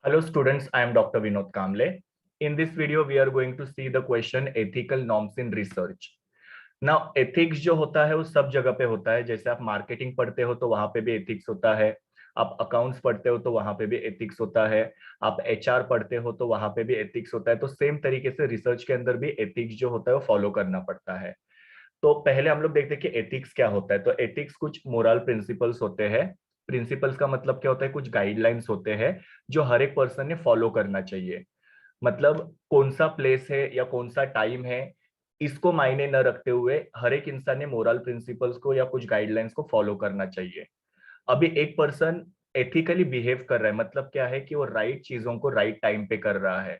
Hello students, I am Dr. Vinod Kamble. In this video, we are going to see the question ethical norms in research. Now, ethics जो होता है वो सब जगह पे होता है। जैसे आप मार्केटिंग पढ़ते हो तो वहां पे भी एथिक्स होता है। आप अकाउंट्स पढ़ते हो तो वहां पे भी एथिक्स होता है। आप एचआर पढ़ते हो तो वहां पे भी एथिक्स होता है। तो सेम तरीके से रिसर्च के अंदर भी एथिक्स जो होता है वो फॉलो करना पड़ता है। तो पहले हम लोग देखते हैं कि एथिक्स क्या होता है। तो एथिक्स कुछ मोरल प्रिंसिपल्स होते हैं। प्रिंसिपल्स का मतलब क्या होता है? कुछ गाइडलाइंस होते हैं जो हर एक पर्सन ने फॉलो करना चाहिए। मतलब कौन सा प्लेस है या कौन सा टाइम है, इसको मायने न रखते हुए हर एक इंसान ने मोरल प्रिंसिपल्स को या कुछ गाइडलाइंस को फॉलो करना चाहिए। अभी एक पर्सन एथिकली बिहेव कर रहा है, मतलब क्या है कि वो राइट चीजों को राइट टाइम पे कर रहा है।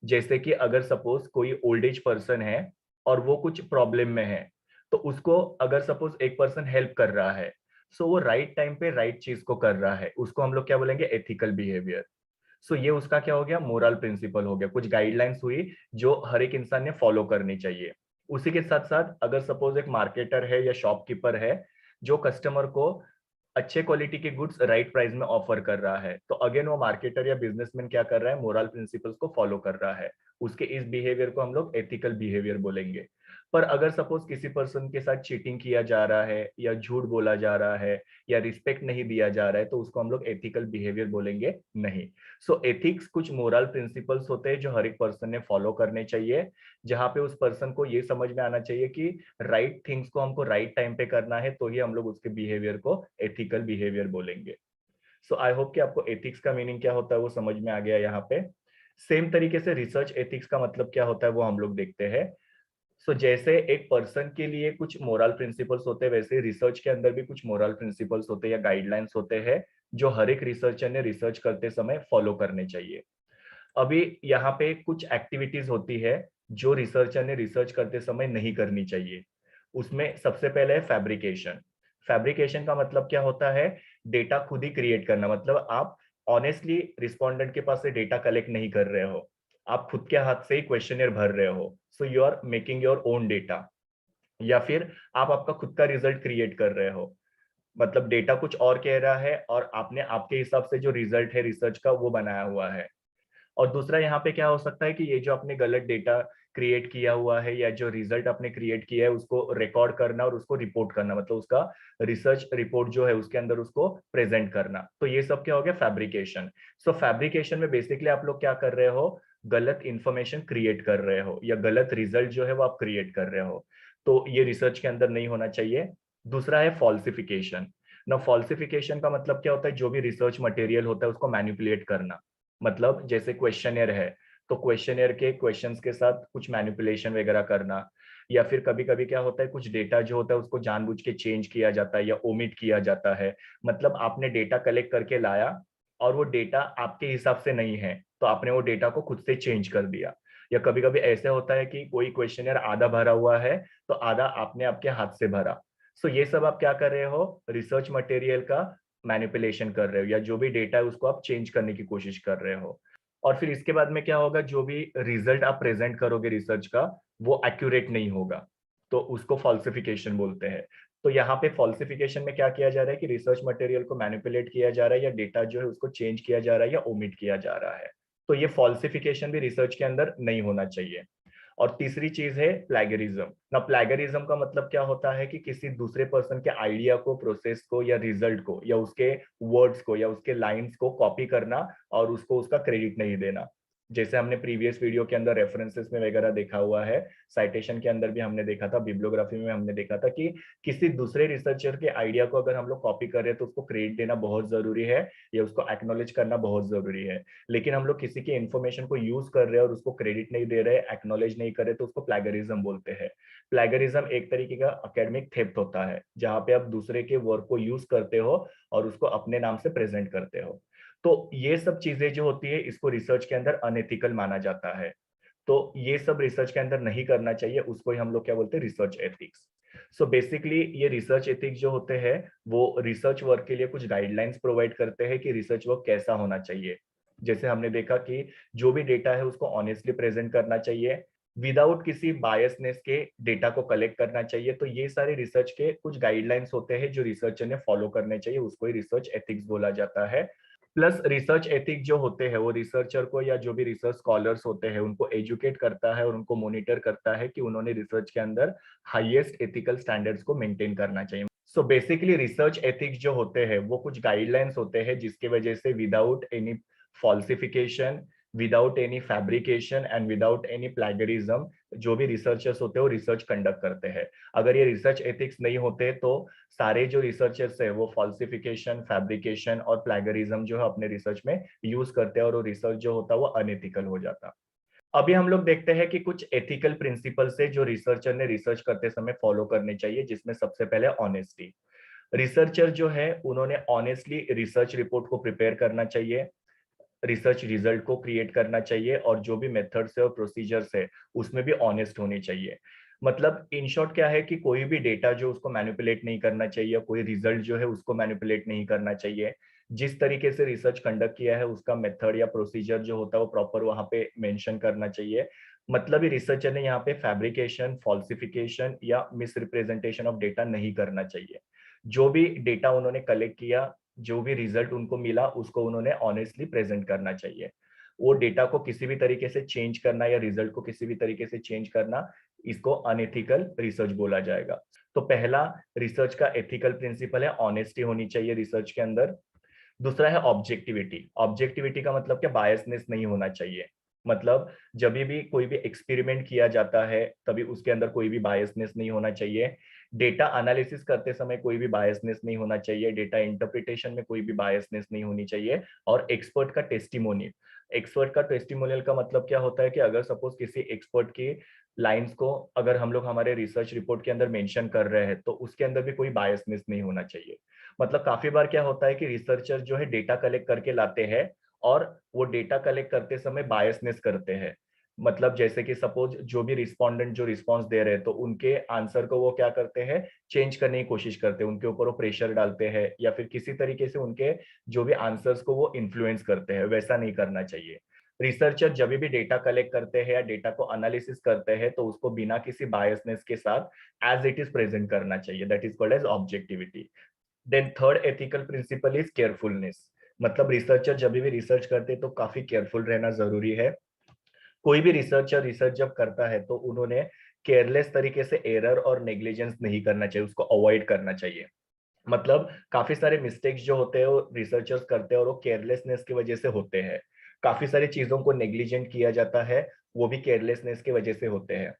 जैसे कि अगर सपोज कोई ओल्ड एज पर्सन है और वो कुछ प्रॉब्लम में है, तो उसको अगर सपोज एक पर्सन हेल्प कर रहा है, सो वो राइट टाइम पे राइट चीज को कर रहा है, उसको हम लोग क्या बोलेंगे? Ethical behaviour. सो ये उसका क्या हो गया? मोरल प्रिंसिपल हो गया। कुछ गाइडलाइंस हुई जो हर एक इंसान ने फॉलो करनी चाहिए। उसी के साथ साथ अगर सपोज एक मार्केटर है या शॉपकीपर है जो कस्टमर को अच्छे क्वालिटी के गुड्स राइट प्राइस में ऑफर कर रहा है, तो अगेन वो मार्केटर या बिजनेसमैन क्या कर रहा है? मोरल प्रिंसिपल्स को फॉलो कर रहा है। उसके इस बिहेवियर को हम लोग एथिकल बिहेवियर बोलेंगे। पर अगर सपोज किसी पर्सन के साथ चीटिंग किया जा रहा है या झूठ बोला जा रहा है या रिस्पेक्ट नहीं दिया जा रहा है, तो उसको हम लोग एथिकल बिहेवियर बोलेंगे नहीं। सो एथिक्स कुछ मोरल प्रिंसिपल्स होते हैं जो हर एक पर्सन ने फॉलो करने चाहिए, जहां पे उस पर्सन को ये समझ में आना चाहिए कि राइट थिंग्स को हमको राइट टाइम पे करना है, तो ही हम लोग उसके बिहेवियर को एथिकल बिहेवियर बोलेंगे। सो आई होप कि आपको एथिक्स का मीनिंग क्या होता है वो समझ में आ गया यहाँ पे। सेम तरीके से रिसर्च एथिक्स का मतलब क्या होता है वो हम लोग देखते हैं। जैसे एक पर्सन के लिए कुछ मोरल प्रिंसिपल्स होते हैं, वैसे रिसर्च के अंदर भी कुछ मोरल प्रिंसिपल्स होते हैं या गाइडलाइंस होते हैं जो हर एक रिसर्चर ने रिसर्च करते समय फॉलो करने चाहिए। अभी यहाँ पे कुछ एक्टिविटीज होती है जो रिसर्चर ने रिसर्च करते समय नहीं करनी चाहिए। उसमें सबसे पहले है फैब्रिकेशन। फैब्रिकेशन का मतलब क्या होता है? डेटा खुद ही क्रिएट करना। मतलब आप ऑनेस्टली रिस्पोंडेंट के पास से डेटा कलेक्ट नहीं कर रहे हो, आप खुद के हाथ से ही क्वेश्चनियर भर रहे हो। So you are making your own data. या फिर आप आपका खुद का रिजल्ट क्रिएट कर रहे हो, मतलब डेटा कुछ और कह रहा है और आपने आपके हिसाब से जो रिजल्ट है रिसर्च का वो बनाया हुआ है। और दूसरा यहाँ पे क्या हो सकता है कि ये जो आपने गलत डेटा क्रिएट किया हुआ है या जो रिजल्ट आपने क्रिएट किया है उसको रिकॉर्ड करना और उसको रिपोर्ट करना, मतलब उसका रिसर्च रिपोर्ट जो है उसके अंदर उसको प्रेजेंट करना। तो ये सब क्या हो गया? फैब्रिकेशन। सो फैब्रिकेशन में बेसिकली आप लोग क्या कर रहे हो? गलत इंफॉर्मेशन क्रिएट कर रहे हो या गलत रिजल्ट जो है वो आप क्रिएट कर रहे हो। तो ये रिसर्च के अंदर नहीं होना चाहिए। दूसरा है फॉल्सिफिकेशन। ना फॉल्सिफिकेशन का मतलब क्या होता है? जो भी रिसर्च मटेरियल होता है उसको मैनिपुलेट करना। मतलब जैसे क्वेश्चनियर है, तो क्वेश्चनियर के क्वेश्चंस के साथ कुछ मैनिपुलेशन वगैरह करना। या फिर कभी कभी क्या होता है, कुछ डेटा जो होता है उसको जानबूझ के चेंज किया जाता है या ओमिट किया जाता है। मतलब आपने डेटा कलेक्ट करके लाया और वो डेटा आपके हिसाब से नहीं है, तो आपने वो डेटा को खुद से चेंज कर दिया। या कभी कभी ऐसे होता है कि कोई क्वेश्चनियर आधा भरा हुआ है तो आधा आपने आपके हाथ से भरा। ये सब आप क्या कर रहे हो? रिसर्च मटेरियल का मैनिपुलेशन कर रहे हो या जो भी डेटा है उसको आप चेंज करने की कोशिश कर रहे हो। और फिर इसके बाद में क्या होगा? जो भी रिजल्ट आप प्रेजेंट करोगे रिसर्च का, वो एक्यूरेट नहीं होगा, तो उसको फॉल्सिफिकेशन बोलते हैं। तो यहाँ पे फॉल्सिफिकेशन में क्या किया जा रहा है कि रिसर्च मटेरियल को मैनिपुलेट किया जा रहा है या डेटा जो है उसको चेंज किया जा रहा है या ओमिट किया जा रहा है। तो ये फॉल्सिफिकेशन भी रिसर्च के अंदर नहीं होना चाहिए। और तीसरी चीज है प्लेगरिज्म। ना प्लेगरिज्म का मतलब क्या होता है कि किसी दूसरे पर्सन के आइडिया को, प्रोसेस को या रिजल्ट को या उसके वर्ड्स को या उसके लाइंस को कॉपी करना और उसको उसका क्रेडिट नहीं देना। जैसे हमने प्रीवियस वीडियो के अंदर रेफरेंसेस में वगैरह देखा हुआ है, साइटेशन के अंदर भी हमने देखा था, बिब्लियोग्राफी में हमने देखा था कि किसी दूसरे रिसर्चर के आइडिया को अगर हम लोग कॉपी कर रहे हैं तो उसको क्रेडिट देना बहुत जरूरी है या उसको एक्नॉलेज करना बहुत जरूरी है। लेकिन हम लोग किसी की इंफॉर्मेशन को यूज कर रहे हैं और उसको क्रेडिट नहीं दे रहे, एक्नॉलेज नहीं कर रहे, तो उसको प्लेगरिज्म बोलते हैं। प्लेगरिज्म एक तरीके का एकेडमिक थेफ्ट होता है जहां पे आप दूसरे के वर्क को यूज करते हो और उसको अपने नाम से प्रेजेंट करते हो। तो ये सब चीजें जो होती है इसको रिसर्च के अंदर अनएथिकल माना जाता है। तो ये सब रिसर्च के अंदर नहीं करना चाहिए, उसको ही हम लोग क्या बोलते हैं? Research ethics. बेसिकली ये रिसर्च एथिक्स जो होते हैं वो रिसर्च वर्क के लिए कुछ गाइडलाइंस प्रोवाइड करते हैं कि रिसर्च वर्क कैसा होना चाहिए। जैसे हमने देखा कि जो भी डेटा है उसको ऑनेस्टली प्रेजेंट करना चाहिए, विदाउट किसी बायसनेस के डेटा को कलेक्ट करना चाहिए। तो ये सारे रिसर्च के कुछ गाइडलाइंस होते हैं जो रिसर्चर ने फॉलो करने चाहिए, उसको ही रिसर्च एथिक्स बोला जाता है। प्लस रिसर्च एथिक जो होते हैं वो रिसर्चर को या जो भी रिसर्च स्कॉलर्स होते हैं उनको एजुकेट करता है और उनको मॉनिटर करता है कि उन्होंने रिसर्च के अंदर हाईएस्ट एथिकल स्टैंडर्ड्स को मेंटेन करना चाहिए। सो बेसिकली रिसर्च एथिक्स जो होते हैं वो कुछ गाइडलाइंस होते हैं जिसकी वजह से without any falsification, without any fabrication and without any plagiarism जो भी रिसर्चर्स होते हैं वो रिसर्च कंडक्ट करते हैं। अगर ये रिसर्च एथिक्स नहीं होते तो सारे जो रिसर्चर्स है वो फॉल्सिफिकेशन, फैब्रिकेशन और प्लैगरिज्म जो है अपने रिसर्च में यूज करते हैं और वो रिसर्च जो होता है वो अनएथिकल हो जाता। अभी हम लोग देखते हैं कि कुछ एथिकल प्रिंसिपल्स है जो रिसर्चर ने रिसर्च करते समय फॉलो करने चाहिए, जिसमें सबसे पहले ऑनेस्टी। रिसर्चर जो है उन्होंने ऑनेस्टली रिसर्च रिपोर्ट को प्रिपेयर करना चाहिए, रिसर्च रिजल्ट को क्रिएट करना चाहिए और जो भी मेथड्स है और प्रोसीजर्स है उसमें भी ऑनेस्ट होनी चाहिए। मतलब इन शॉर्ट क्या है कि कोई भी डेटा जो उसको मैनिपुलेट नहीं करना चाहिए, कोई रिजल्ट जो है उसको मैनिपुलेट नहीं करना चाहिए। जिस तरीके से रिसर्च कंडक्ट किया है उसका मेथड या प्रोसीजर जो होता है वो प्रॉपर वहां पे मेंशन करना चाहिए। मतलब रिसर्चर ने यहाँ पे फैब्रिकेशन, फॉल्सिफिकेशन या मिसरिप्रेजेंटेशन ऑफ डेटा नहीं करना चाहिए। जो भी डेटा उन्होंने कलेक्ट किया, जो भी रिजल्ट उनको मिला उसको उन्होंने ऑनेस्टली प्रेजेंट करना चाहिए। वो डेटा को किसी भी तरीके से चेंज करना या रिजल्ट को किसी भी तरीके से चेंज करना, इसको अनएथिकल रिसर्च बोला जाएगा। तो पहला रिसर्च का एथिकल प्रिंसिपल है ऑनेस्टी होनी चाहिए रिसर्च के अंदर। दूसरा है ऑब्जेक्टिविटी। ऑब्जेक्टिविटी का मतलब क्या, बायसनेस नहीं होना चाहिए। मतलब जब भी कोई भी एक्सपेरिमेंट किया जाता है तभी उसके अंदर कोई भी बायसनेस नहीं होना चाहिए। डेटा एनालिसिस करते समय कोई भी बायसनेस नहीं होना चाहिए, डेटा इंटरप्रिटेशन में कोई भी बायसनेस नहीं होनी चाहिए। और एक्सपर्ट का टेस्टिमोनियल का मतलब क्या होता है कि अगर सपोज किसी एक्सपर्ट की लाइंस को अगर हम लोग हमारे रिसर्च रिपोर्ट के अंदर मेंशन कर रहे हैं तो उसके अंदर भी कोई बायसनेस नहीं होना चाहिए। मतलब काफी बार क्या होता है कि रिसर्चर जो है डेटा कलेक्ट करके लाते हैं और वो डेटा कलेक्ट करते समय बायसनेस करते हैं। मतलब जैसे कि सपोज जो भी रिस्पोंडेंट जो रिस्पॉन्स दे रहे हैं तो उनके आंसर को वो क्या करते हैं, चेंज करने की कोशिश करते हैं, उनके ऊपर वो प्रेशर डालते हैं या फिर किसी तरीके से उनके जो भी आंसर्स को वो इन्फ्लुएंस करते हैं। वैसा नहीं करना चाहिए। रिसर्चर जब भी डेटा कलेक्ट करते हैं या डेटा को एनालिसिस करते हैं तो उसको बिना किसी बायसनेस के साथ एज इट इज प्रेजेंट करना चाहिए। That is called as objectivity. Then third ethical principle is carefulness. मतलब रिसर्चर जब भी रिसर्च करते हैं तो काफी केयरफुल रहना जरूरी है। कोई भी रिसर्चर रिसर्च जब करता है तो उन्होंने केयरलेस तरीके से एरर और नेग्लिजेंस नहीं करना चाहिए, उसको अवॉइड करना चाहिए। मतलब काफी सारे मिस्टेक्स जो होते हैं वो रिसर्चर्स करते हैं और वो केयरलेसनेस की वजह से होते हैं। काफी सारी चीजों को नेग्लिजेंट किया जाता है, वो भी केयरलेसनेस की वजह से होते हैं।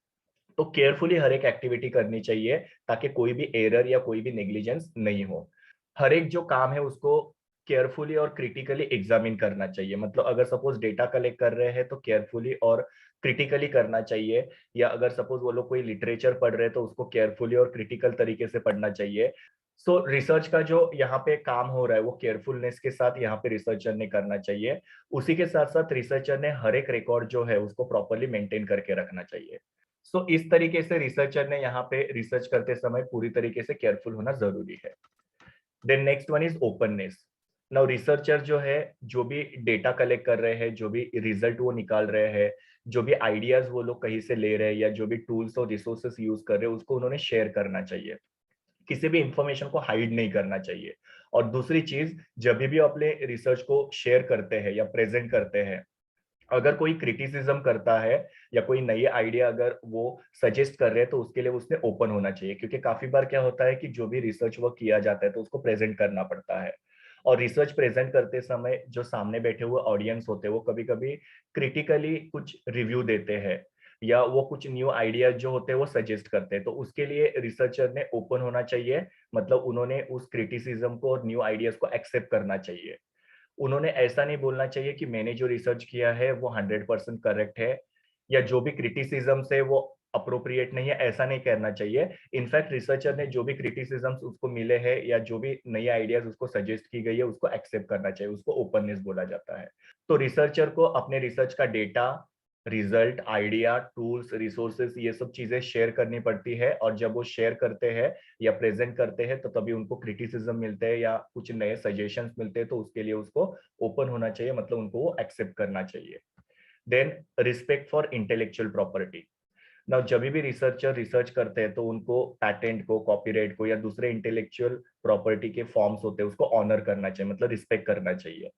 तो केयरफुली हर एक एक्टिविटी करनी चाहिए ताकि कोई भी एरर या कोई भी नेग्लिजेंस नहीं हो। हर एक जो काम है उसको केयरफुली और क्रिटिकली एग्जामिन करना चाहिए। मतलब अगर सपोज डेटा कलेक्ट कर रहे हैं तो केयरफुली और क्रिटिकली करना चाहिए, या अगर सपोज वो लोग कोई लिटरेचर पढ़ रहे हैं तो उसको केयरफुली और क्रिटिकल तरीके से पढ़ना चाहिए। सो रिसर्च का जो यहाँ पे काम हो रहा है वो केयरफुलनेस के साथ यहाँ पे रिसर्चर ने करना चाहिए। उसी के साथ साथ रिसर्चर ने हर एक रिकॉर्ड जो है उसको प्रॉपरली मेंटेन करके रखना चाहिए। सो इस तरीके से रिसर्चर ने यहाँ पे रिसर्च करते समय पूरी तरीके से केयरफुल होना जरूरी है। Then next one is openness. Now researcher जो है जो भी डेटा कलेक्ट कर रहे हैं, जो भी रिजल्ट वो निकाल रहे हैं, जो भी आइडियाज वो लोग कहीं से ले रहे हैं या जो भी टूल्स और रिसोर्सेस यूज कर रहे हैं उसको उन्होंने शेयर करना चाहिए। किसी भी इंफॉर्मेशन को हाइड नहीं करना चाहिए। और दूसरी चीज, जब भी अपने रिसर्च को शेयर करते हैं या प्रेजेंट करते हैं, अगर कोई क्रिटिसिज्म करता है या कोई नई आइडिया अगर वो सजेस्ट कर रहे हैं तो उसके लिए उसने ओपन होना चाहिए। क्योंकि काफी बार क्या होता है कि जो भी रिसर्च वर्क किया जाता है तो उसको प्रेजेंट करना पड़ता है। और रिसर्च प्रेजेंट करते समय जो सामने बैठे हुए ऑडियंस होते हैं वो कभी कभी क्रिटिकली कुछ रिव्यू देते हैं या वो कुछ न्यू आइडियाज जो होते हैं वो सजेस्ट करते हैं। तो उसके लिए रिसर्चर ने ओपन होना चाहिए। मतलब उन्होंने उस क्रिटिसिज्म को और न्यू आइडियाज को एक्सेप्ट करना चाहिए। उन्होंने ऐसा नहीं बोलना चाहिए कि मैंने जो रिसर्च किया है वो 100% करेक्ट है या जो भी क्रिटिसिज्म है वो अप्रोप्रिएट नहीं है, ऐसा नहीं कहना चाहिए। इनफैक्ट रिसर्चर ने जो भी क्रिटिसिज्म्स उसको मिले हैं या जो भी नई आइडियाज उसको सजेस्ट की गई है उसको एक्सेप्ट करना चाहिए, उसको ओपननेस बोला जाता है। तो रिसर्चर को अपने रिसर्च का data, result, idea, tools, resources ये सब चीजें शेयर करनी पड़ती है। और जब वो शेयर करते हैं या प्रेजेंट करते हैं तो तभी उनको क्रिटिसिज्म मिलते हैं या कुछ नए सजेशंस मिलते हैं, तो उसके लिए उसको ओपन होना चाहिए। मतलब उनको वो एक्सेप्ट करना चाहिए। Then respect for intellectual property. Now जब भी रिसर्चर रिसर्च करते हैं तो उनको पैटेंट को, कॉपीराइट को या दूसरे इंटेलेक्चुअल प्रॉपर्टी के फॉर्म्स होते हैं उसको ऑनर करना चाहिए, मतलब रिस्पेक्ट करना चाहिए।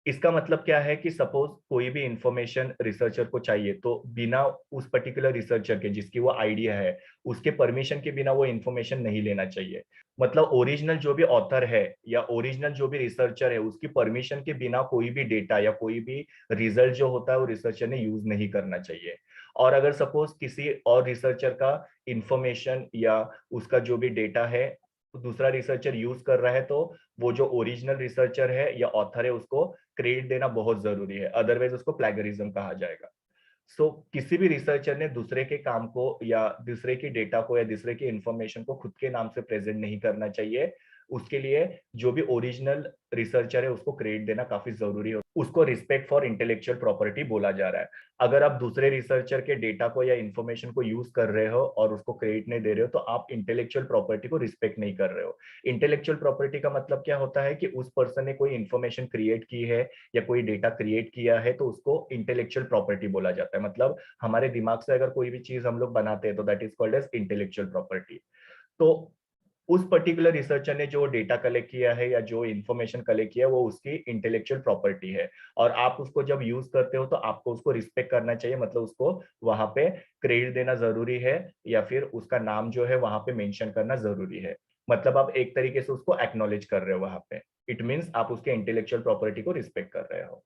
इसका मतलब क्या है कि सपोज कोई भी इंफॉर्मेशन रिसर्चर को चाहिए तो बिना उस पर्टिकुलर रिसर्चर के जिसकी वो आइडिया है उसके परमिशन के बिना वो इंफॉर्मेशन नहीं लेना चाहिए। मतलब ओरिजिनल जो भी ऑथर है या ओरिजिनल जो भी रिसर्चर है उसकी परमिशन के बिना कोई भी डेटा या कोई भी रिजल्ट जो होता है वो रिसर्चर ने यूज नहीं करना चाहिए। और अगर सपोज किसी और रिसर्चर का इंफॉर्मेशन या उसका जो भी डेटा है दूसरा रिसर्चर यूज कर रहा है तो वो जो ओरिजिनल रिसर्चर है या ऑथर है उसको क्रेडिट देना बहुत जरूरी है, अदरवाइज उसको प्लेगरिज्म कहा जाएगा। सो किसी भी रिसर्चर ने दूसरे के काम को या दूसरे की डेटा को या दूसरे की इंफॉर्मेशन को खुद के नाम से प्रेजेंट नहीं करना चाहिए। उसके लिए जो भी ओरिजिनल रिसर्चर है उसको क्रेडिट देना काफी जरूरी है, उसको रिस्पेक्ट फॉर इंटेलेक्चुअल प्रॉपर्टी बोला जा रहा है। अगर आप दूसरे रिसर्चर के डेटा को या इंफॉर्मेशन को यूज कर रहे हो और उसको क्रेडिट नहीं दे रहे हो तो आप इंटेलेक्चुअल प्रॉपर्टी को रिस्पेक्ट नहीं कर रहे हो। इंटेलेक्चुअल प्रॉपर्टी का मतलब क्या होता है कि उस पर्सन ने कोई इंफॉर्मेशन क्रिएट की है या कोई डेटा क्रिएट किया है तो उसको इंटेलेक्चुअल प्रॉपर्टी बोला जाता है। मतलब हमारे दिमाग से अगर कोई भी चीज हम लोग बनाते हैं तो that is called as intellectual property. तो उस पर्टिकुलर रिसर्चर ने जो डेटा कलेक्ट किया है या जो इंफॉर्मेशन कलेक्ट किया है वो उसकी इंटेलेक्चुअल प्रॉपर्टी है। और आप उसको जब यूज करते हो तो आपको उसको रिस्पेक्ट करना चाहिए, मतलब उसको वहां पे क्रेडिट देना जरूरी है या फिर उसका नाम जो है वहां पे मेंशन करना जरूरी है। मतलब आप एक तरीके से उसको एक्नॉलेज कर रहे हो वहां पे। इट मीन्स आप उसके इंटेलेक्चुअल प्रॉपर्टी को रिस्पेक्ट कर रहे हो।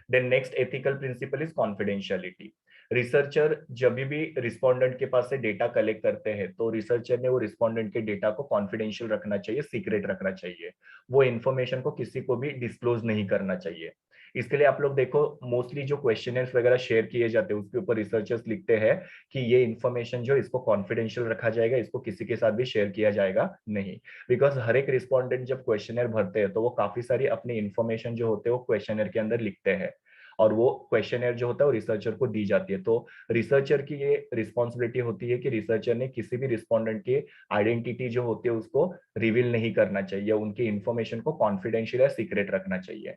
Then next ethical principle is confidentiality. Researcher जब भी रिस्पोंडेंट के पास से डेटा कलेक्ट करते हैं तो रिसर्चर ने वो रिस्पोंडेंट के डेटा को कॉन्फिडेंशियल रखना चाहिए, सीक्रेट रखना चाहिए। वो इन्फॉर्मेशन को किसी को भी डिस्क्लोज नहीं करना चाहिए। इसके लिए आप लोग देखो मोस्टली जो क्वेश्चनर्स वगैरह शेयर किए जाते हैं उसके ऊपर रिसर्चर्स लिखते हैं कि ये इन्फॉर्मेशन जो इसको कॉन्फिडेंशियल रखा जाएगा, इसको किसी के साथ भी शेयर किया जाएगा नहीं। बिकॉज हर एक रिस्पोंडेंट जब क्वेश्चनर भरते हैं तो वो काफी सारी अपनी इन्फॉर्मेशन जो होते हैं वो क्वेश्चनर के अंदर लिखते हैं और वो क्वेश्चनर जो होता है वो रिसर्चर को दी जाती है। तो रिसर्चर की ये रिस्पॉन्सिबिलिटी होती है कि रिसर्चर ने किसी भी रिस्पोंडेंट की आइडेंटिटी जो होती है उसको रिवील नहीं करना चाहिए, उनकी इंफॉर्मेशन को कॉन्फिडेंशियल या सीक्रेट रखना चाहिए।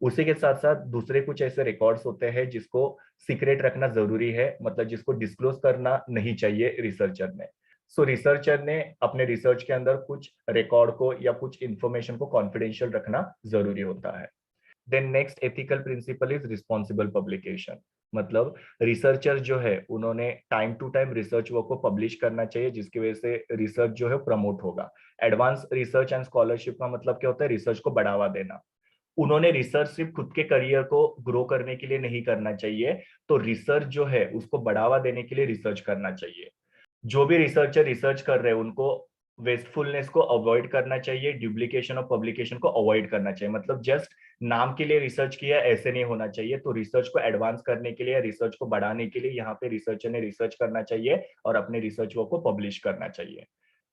उसी के साथ साथ दूसरे कुछ ऐसे रिकॉर्ड्स होते हैं जिसको सीक्रेट रखना जरूरी है, मतलब जिसको डिस्क्लोज करना नहीं चाहिए रिसर्चर ने। सो रिसर्चर ने अपने रिसर्च के अंदर कुछ रिकॉर्ड को या कुछ इंफॉर्मेशन को कॉन्फिडेंशियल रखना जरूरी होता है। Then next ethical principle is responsible publication. मतलब रिसर्चर जो है उन्होंने time to time research work को पब्लिश करना चाहिए जिसकी वजह से रिसर्च जो है प्रमोट होगा। एडवांस रिसर्च एंड स्कॉलरशिप का मतलब क्या होता है? रिसर्च को बढ़ावा देना। उन्होंने रिसर्च सिर्फ खुद के करियर को ग्रो करने के लिए नहीं करना चाहिए, तो रिसर्च जो है उसको बढ़ावा देने के लिए रिसर्च करना चाहिए। जो भी रिसर्चर रिसर्च कर रहे हैं उनको वेस्टफुलनेस को अवॉइड करना चाहिए, डुप्लीकेशन ऑफ पब्लिकेशन को अवॉइड करना चाहिए। मतलब जस्ट नाम के लिए रिसर्च किया ऐसे नहीं होना चाहिए। तो रिसर्च को एडवांस करने के लिए, रिसर्च को बढ़ाने के लिए यहाँ पे रिसर्चर ने रिसर्च करना चाहिए और अपने रिसर्च वर्क को पब्लिश करना चाहिए।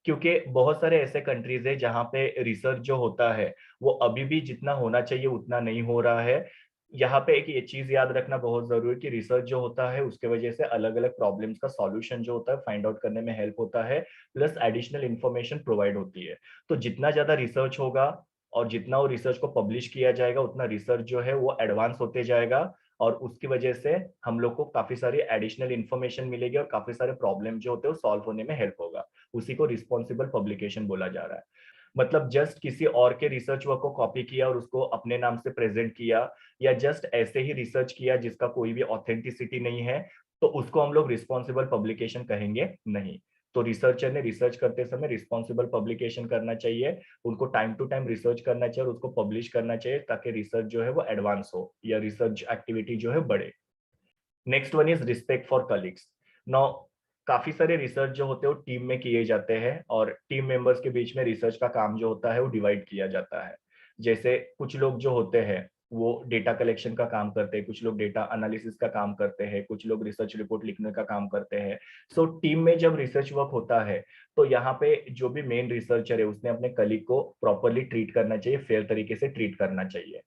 क्योंकि बहुत सारे ऐसे कंट्रीज है जहाँ पे रिसर्च जो होता है वो अभी भी जितना होना चाहिए उतना नहीं हो रहा है। यहाँ पे एक ये चीज याद रखना बहुत जरूरी है कि रिसर्च जो होता है उसके वजह से अलग अलग प्रॉब्लम्स का सॉल्यूशन जो होता है फाइंड आउट करने में हेल्प होता है, प्लस एडिशनल इंफॉर्मेशन प्रोवाइड होती है। तो जितना ज्यादा रिसर्च होगा और जितना वो रिसर्च को पब्लिश किया जाएगा उतना रिसर्च जो है वो एडवांस होते जाएगा और उसकी वजह से हम लोग को काफी सारी एडिशनल इंफॉर्मेशन मिलेगी और काफी सारे प्रॉब्लम जो होते हैं वो सॉल्व होने में हेल्प होगा। उसी को रिस्पॉन्सिबल पब्लिकेशन बोला जा रहा है। मतलब जस्ट किसी और के रिसर्च वर्क को कॉपी किया और उसको अपने नाम से प्रेजेंट किया या जस्ट ऐसे ही रिसर्च किया जिसका कोई भी ऑथेंटिसिटी नहीं है तो उसको हम लोग रिस्पॉन्सिबल पब्लिकेशन कहेंगे नहीं। तो रिसर्चर ने रिसर्च करते समय रिस्पॉन्सिबल पब्लिकेशन करना चाहिए, उनको टाइम टू टाइम रिसर्च करना चाहिए और उसको पब्लिश करना चाहिए ताकि रिसर्च जो है वो एडवांस हो या रिसर्च एक्टिविटी जो है बढ़े। Next one is respect for colleagues. Now काफी सारे रिसर्च जो होते हैं वो टीम में किए जाते हैं और टीम मेंबर्स के बीच में रिसर्च का काम जो होता है वो डिवाइड किया जाता है। जैसे कुछ लोग जो होते हैं वो डेटा कलेक्शन का काम करते हैं, कुछ लोग डेटा एनालिसिस का काम करते हैं, कुछ लोग रिसर्च रिपोर्ट लिखने का काम करते हैं। सो टीम में जब रिसर्च वर्क होता है तो यहाँ पे जो भी मेन रिसर्चर है उसने अपने कलीग को प्रॉपरली ट्रीट करना चाहिए, फेयर तरीके से ट्रीट करना चाहिए।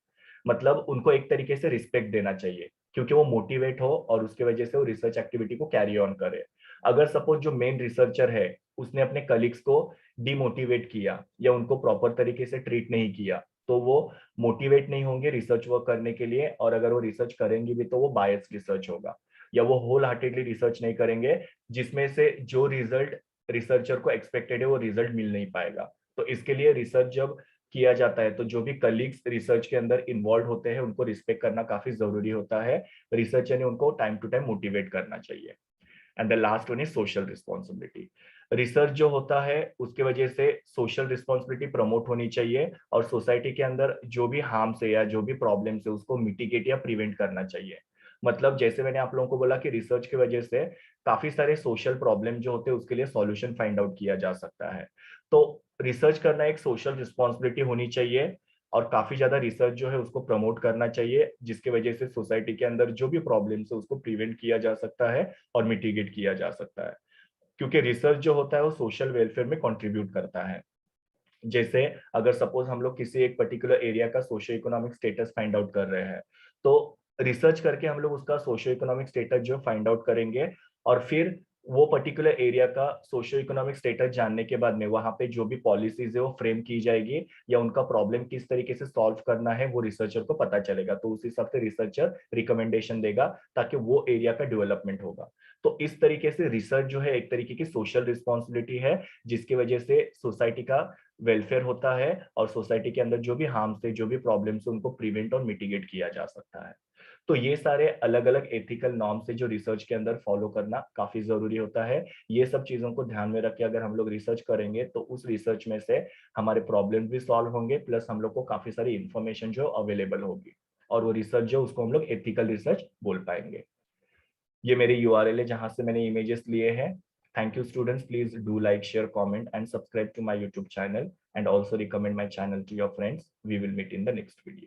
मतलब उनको एक तरीके से रिस्पेक्ट देना चाहिए क्योंकि वो मोटिवेट हो और उसके वजह से वो रिसर्च एक्टिविटी को कैरी ऑन करे। अगर सपोज जो मेन रिसर्चर है उसने अपने कलीग्स को डिमोटिवेट किया या उनको प्रॉपर तरीके से ट्रीट नहीं किया तो वो मोटिवेट नहीं होंगे रिसर्च वर्क करने के लिए, और अगर वो रिसर्च करेंगे भी तो वो बायस रिसर्च होगा या वो होल हार्टेडली रिसर्च नहीं करेंगे जिसमें से जो रिजल्ट रिसर्चर को एक्सपेक्टेड है वो रिजल्ट मिल नहीं पाएगा। तो इसके लिए रिसर्च जब किया जाता है, तो जो भी कलीग्स रिसर्च के अंदर इन्वॉल्व होते हैं उनको रिस्पेक्ट करना काफी जरूरी होता है। रिसर्चर ने उनको टाइम टू टाइम मोटिवेट करना चाहिए। And the last one is social responsibility. Research जो होता है उसके वजह से सोशल रिस्पॉन्सिबिलिटी प्रमोट होनी चाहिए, और सोसाइटी के अंदर जो भी हार्म से या जो भी प्रॉब्लम से उसको मिटिगेट या प्रिवेंट करना चाहिए। मतलब जैसे मैंने आप लोगों को बोला कि रिसर्च की वजह से काफी सारे सोशल प्रॉब्लम जो होते हैं उसके लिए सॉल्यूशन फाइंड आउट किया जा सकता है। तो रिसर्च करना एक सोशल रिस्पॉन्सिबिलिटी होनी चाहिए, और काफी ज्यादा रिसर्च जो है उसको प्रमोट करना चाहिए, जिसकी वजह से सोसाइटी के अंदर जो भी प्रॉब्लम्स है उसको प्रिवेंट किया जा सकता है और मिटिगेट किया जा सकता है। क्योंकि रिसर्च जो होता है वो सोशल वेलफेयर में कंट्रीब्यूट करता है। जैसे अगर सपोज हम लोग किसी एक पर्टिकुलर एरिया का socio economic status find out कर रहे हैं, तो रिसर्च करके हम लोग उसका सोशियो इकोनॉमिक स्टेटस जो फाइंड आउट करेंगे, और फिर वो पर्टिकुलर एरिया का सोशियो इकोनॉमिक स्टेटस जानने के बाद में वहां पे जो भी पॉलिसीज है वो फ्रेम की जाएगी, या उनका प्रॉब्लम किस तरीके से सॉल्व करना है वो रिसर्चर को पता चलेगा, तो उस हिसाब से रिसर्चर रिकमेंडेशन देगा ताकि वो एरिया का डेवलपमेंट होगा। तो इस तरीके से रिसर्च जो है एक तरीके की सोशल रिस्पॉन्सिबिलिटी है, जिसकी वजह से सोसाइटी का वेलफेयर होता है, और सोसाइटी के अंदर जो भी हार्म से जो भी प्रॉब्लम से उनको प्रिवेंट और मिटिगेट किया जा सकता है। तो ये सारे अलग अलग एथिकल नॉर्म्स है जो रिसर्च के अंदर फॉलो करना काफी जरूरी होता है। ये सब चीजों को ध्यान में रख के अगर हम लोग रिसर्च करेंगे तो उस रिसर्च में से हमारे प्रॉब्लम भी सॉल्व होंगे, प्लस हम लोग को काफी सारी इंफॉर्मेशन जो अवेलेबल होगी, और वो रिसर्च जो उसको हम लोग एथिकल रिसर्च बोल पाएंगे। ये मेरे यूआरएल है जहां से मैंने इमेजेस लिए हैं। Thank you students, please do like, share, comment and subscribe to my YouTube channel, and also recommend my channel to your friends. We will meet in the next video.